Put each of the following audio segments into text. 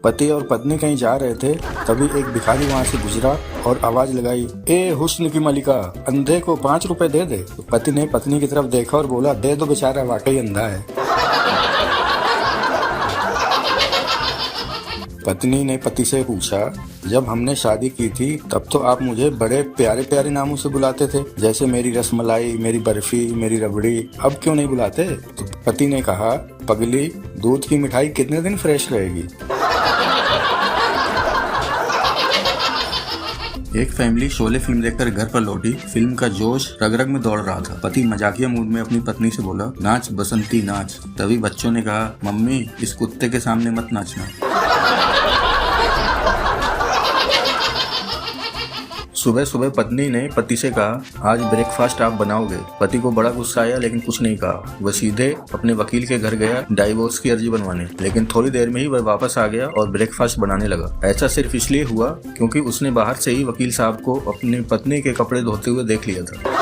पति और पत्नी कहीं जा रहे थे, तभी एक भिखारी वहाँ से गुजरा और आवाज लगाई, ए हुस्न की मलिका, अंधे को 5 रुपए दे दे। तो पति ने पत्नी की तरफ देखा और बोला, दे दो, बेचारा वाकई अंधा है। पत्नी ने पति से पूछा, जब हमने शादी की थी तब तो आप मुझे बड़े प्यारे प्यारे नामों से बुलाते थे, जैसे मेरी रसमलाई, मेरी बर्फी, मेरी रबड़ी, अब क्यों नहीं बुलाते? तो पति ने कहा, पगली, दूध की मिठाई कितने दिन फ्रेश रहेगी। एक फैमिली शोले फिल्म देखकर घर पर लौटी। फिल्म का जोश रग रग में दौड़ रहा था। पति मजाकिया मूड में अपनी पत्नी से बोला, नाच बसंती नाच। तभी बच्चों ने कहा, मम्मी इस कुत्ते के सामने मत नाचना। सुबह सुबह पत्नी ने पति से कहा, आज ब्रेकफास्ट आप बनाओगे। पति को बड़ा गुस्सा आया लेकिन कुछ नहीं कहा। वह सीधे अपने वकील के घर गया डाइवोर्स की अर्जी बनवाने, लेकिन थोड़ी देर में ही वह वापस आ गया और ब्रेकफास्ट बनाने लगा। ऐसा सिर्फ इसलिए हुआ क्योंकि उसने बाहर से ही वकील साहब को अपनी पत्नी के कपड़े धोते हुए देख लिया था।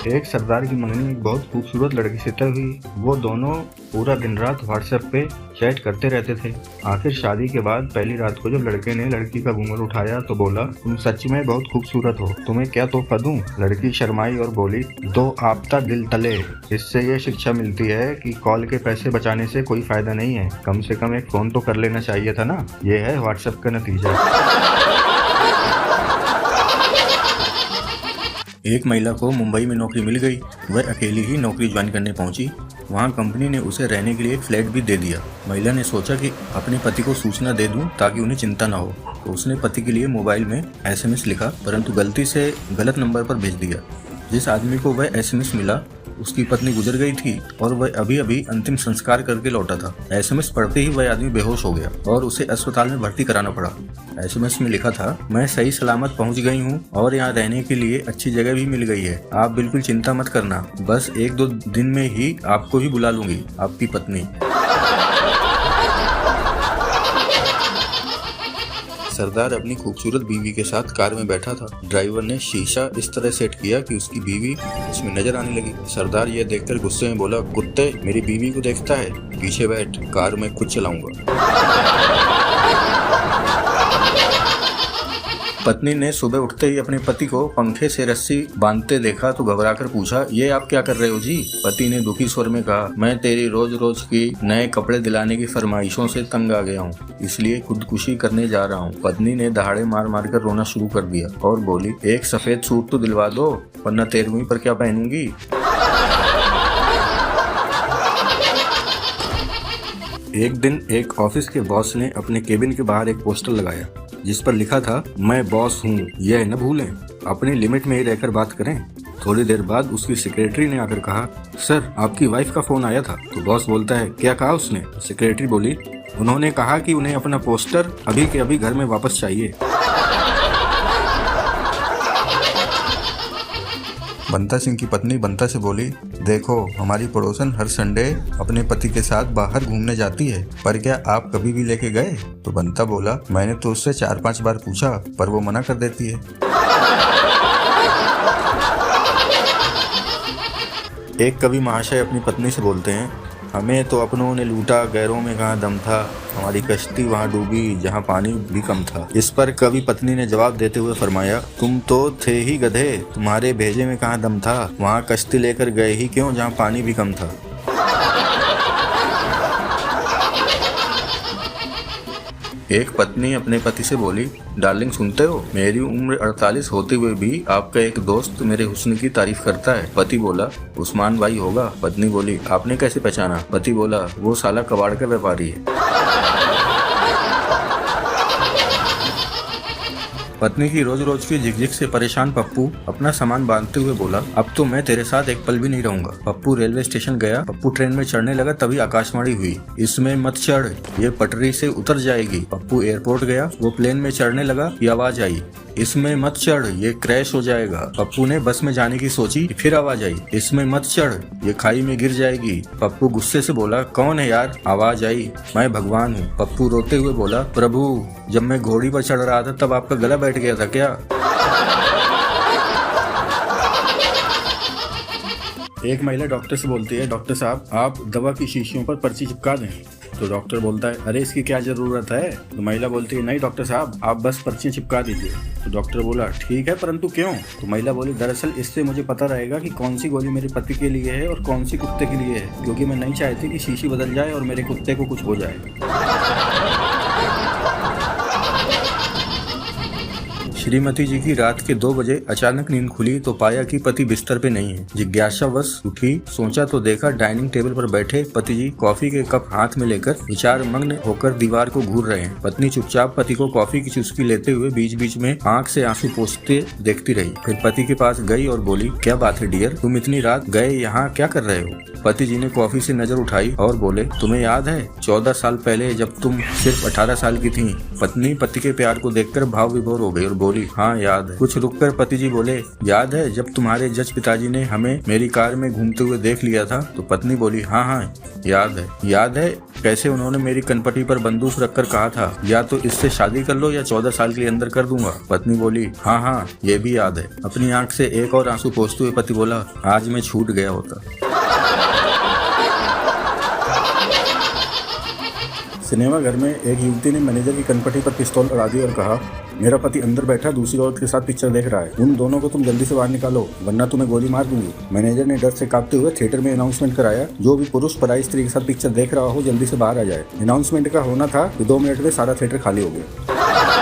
एक सरदार की मंगनी एक बहुत खूबसूरत लड़की से तय हुई। वो दोनों पूरा दिन रात व्हाट्सएप पे चैट करते रहते थे। आखिर शादी के बाद पहली रात को जब लड़के ने लड़की का घूंघट उठाया तो बोला, तुम सच में बहुत खूबसूरत हो, तुम्हें क्या तोहफा दूं? लड़की शर्माई और बोली, दो आपता दिल तले। इससे ये शिक्षा मिलती है कि कॉल के पैसे बचाने से कोई फायदा नहीं है, कम से कम एक फोन तो कर लेना चाहिए था ना। ये है व्हाट्सएप का नतीजा। एक महिला को मुंबई में नौकरी मिल गई। वह अकेली ही नौकरी ज्वाइन करने पहुंची। वहां कंपनी ने उसे रहने के लिए एक फ्लैट भी दे दिया। महिला ने सोचा कि अपने पति को सूचना दे दूं ताकि उन्हें चिंता न हो। तो उसने पति के लिए मोबाइल में SMS लिखा, परंतु गलती से गलत नंबर पर भेज दिया। जिस आदमी को वह SMS मिला उसकी पत्नी गुजर गई थी और वह अभी अभी अंतिम संस्कार करके लौटा था। SMS पढ़ते ही वह आदमी बेहोश हो गया और उसे अस्पताल में भर्ती कराना पड़ा। SMS में लिखा था, मैं सही सलामत पहुंच गई हूं और यहाँ रहने के लिए अच्छी जगह भी मिल गई है। आप बिल्कुल चिंता मत करना, बस 1-2 दिन में ही आपको भी बुला लूंगी, आपकी पत्नी। सरदार अपनी खूबसूरत बीवी के साथ कार में बैठा था। ड्राइवर ने शीशा इस तरह सेट किया कि उसकी बीवी उसमें नजर आने लगी। सरदार यह देखकर गुस्से में बोला, कुत्ते, मेरी बीवी को देखता है, पीछे बैठ, कार में खुद चलाऊंगा। पत्नी ने सुबह उठते ही अपने पति को पंखे से रस्सी बांधते देखा तो घबराकर पूछा, ये आप क्या कर रहे हो जी? पति ने दुखी स्वर में कहा, मैं तेरी रोज रोज की नए कपड़े दिलाने की फरमाइशों से तंग आ गया हूँ, इसलिए खुदकुशी करने जा रहा हूँ। पत्नी ने दहाड़े मार मार कर रोना शुरू कर दिया और बोली, एक सफेद सूट तो दिलवा दो, वरना 13वीं पर क्या पहनूंगी। एक दिन एक ऑफिस के बॉस ने अपने केबिन के बाहर एक पोस्टर लगाया जिस पर लिखा था, मैं बॉस हूँ, यह न भूलें, अपनी लिमिट में ही रहकर बात करें। थोड़ी देर बाद उसकी सेक्रेटरी ने आकर कहा, सर आपकी वाइफ का फोन आया था। तो बॉस बोलता है, क्या कहा उसने? सेक्रेटरी बोली, उन्होंने कहा कि उन्हें अपना पोस्टर अभी के अभी घर में वापस चाहिए। बंता सिंह की पत्नी बंता से बोली, देखो हमारी पड़ोसन हर संडे अपने पति के साथ बाहर घूमने जाती है, पर क्या आप कभी भी लेके गए? तो बंता बोला, मैंने तो उससे 4-5 बार पूछा पर वो मना कर देती है। एक कवि महाशय अपनी पत्नी से बोलते हैं, हमें तो अपनों ने लूटा, गैरों में कहाँ दम था, हमारी कश्ती वहाँ डूबी जहाँ पानी भी कम था। इस पर कवि पत्नी ने जवाब देते हुए फरमाया, तुम तो थे ही गधे, तुम्हारे भेजे में कहाँ दम था, वहाँ कश्ती लेकर गए ही क्यों जहाँ पानी भी कम था। एक पत्नी अपने पति से बोली, डार्लिंग सुनते हो, मेरी उम्र 48 होते हुए भी आपका एक दोस्त मेरे हुस्न की तारीफ करता है। पति बोला, उस्मान भाई होगा। पत्नी बोली, आपने कैसे पहचाना? पति बोला, वो साला कबाड़ का व्यापारी है। पत्नी की रोज रोज की झिकझिक से परेशान पप्पू अपना सामान बांधते हुए बोला, अब तो मैं तेरे साथ एक पल भी नहीं रहूंगा। पप्पू रेलवे स्टेशन गया। पप्पू ट्रेन में चढ़ने लगा तभी आकाशवाणी हुई, इसमें मत चढ़, ये पटरी से उतर जाएगी। पप्पू एयरपोर्ट गया। वो प्लेन में चढ़ने लगा, ये आवाज आई, इसमें मत चढ़, ये क्रैश हो जाएगा। पप्पू ने बस में जाने की सोची, फिर आवाज आई, इसमें मत चढ़, ये खाई में गिर जाएगी। पप्पू गुस्से से बोला, कौन है यार? आवाज आई, मैं भगवान हूँ। पप्पू रोते हुए बोला, प्रभु, जब मैं घोड़ी पर चढ़ रहा था तब आपका गला बैठ गया था क्या? एक महिला डॉक्टर से बोलती है, डॉक्टर साहब आप दवा की शीशियों पर पर्ची चिपका दें। तो डॉक्टर बोलता है, अरे इसकी क्या जरूरत है। तो महिला बोलती है, नहीं डॉक्टर साहब आप बस पर्चियाँ चिपका दीजिए। तो डॉक्टर बोला, ठीक है परंतु क्यों। तो महिला बोली, दरअसल इससे मुझे पता रहेगा कि कौन सी गोली मेरे पति के लिए है और कौन सी कुत्ते के लिए है, क्योंकि मैं नहीं चाहती कि शीशी बदल जाए और मेरे कुत्ते को कुछ हो जाए। श्रीमती जी की रात के 2 बजे अचानक नींद खुली तो पाया कि पति बिस्तर पे नहीं है। जिज्ञासावश उठी, सोचा तो देखा डाइनिंग टेबल पर बैठे पति जी कॉफी के कप हाथ में लेकर विचार मग्न होकर दीवार को घूर रहे हैं। पत्नी चुपचाप पति को कॉफी की चुस्की लेते हुए बीच बीच में आंख से आंसू पोंछते देखती रही। फिर पति के पास गई और बोली, क्या बात है डियर, तुम इतनी रात गए यहाँ क्या कर रहे हो। पति जी ने कॉफी से नजर उठाई और बोले, तुम्हें याद है 14 साल पहले जब तुम सिर्फ 18 साल की थी। पत्नी पति के प्यार को देखकर भाव विभोर हो गई और बोली, हाँ याद है। कुछ रुककर पति जी बोले, याद है जब तुम्हारे जज पिताजी ने हमें मेरी कार में घूमते हुए देख लिया था। तो पत्नी बोली, हाँ हाँ याद है। याद है कैसे उन्होंने मेरी कनपटी पर बंदूक रखकर कहा था, या तो इससे शादी कर लो या 14 साल के अंदर कर दूंगा। पत्नी बोली, हाँ हाँ ये भी याद है। अपनी आंख से एक और आंसू पोंछते हुए पति बोला, आज मैं छूट गया होता। सिनेमा घर में एक युवती ने मैनेजर की कनपटी पर पिस्तौल अड़ा दी और कहा, मेरा पति अंदर बैठा दूसरी औरत के साथ पिक्चर देख रहा है, उन दोनों को तुम जल्दी से बाहर निकालो वरना तुम्हें गोली मार दूंगी। मैनेजर ने डर से कांपते हुए थिएटर में अनाउंसमेंट कराया, जो भी पुरुष पराई स्त्री के साथ पिक्चर देख रहा हो जल्दी से बाहर आ जाए। अनाउंसमेंट का होना था कि 2 मिनट में सारा थिएटर खाली हो गया।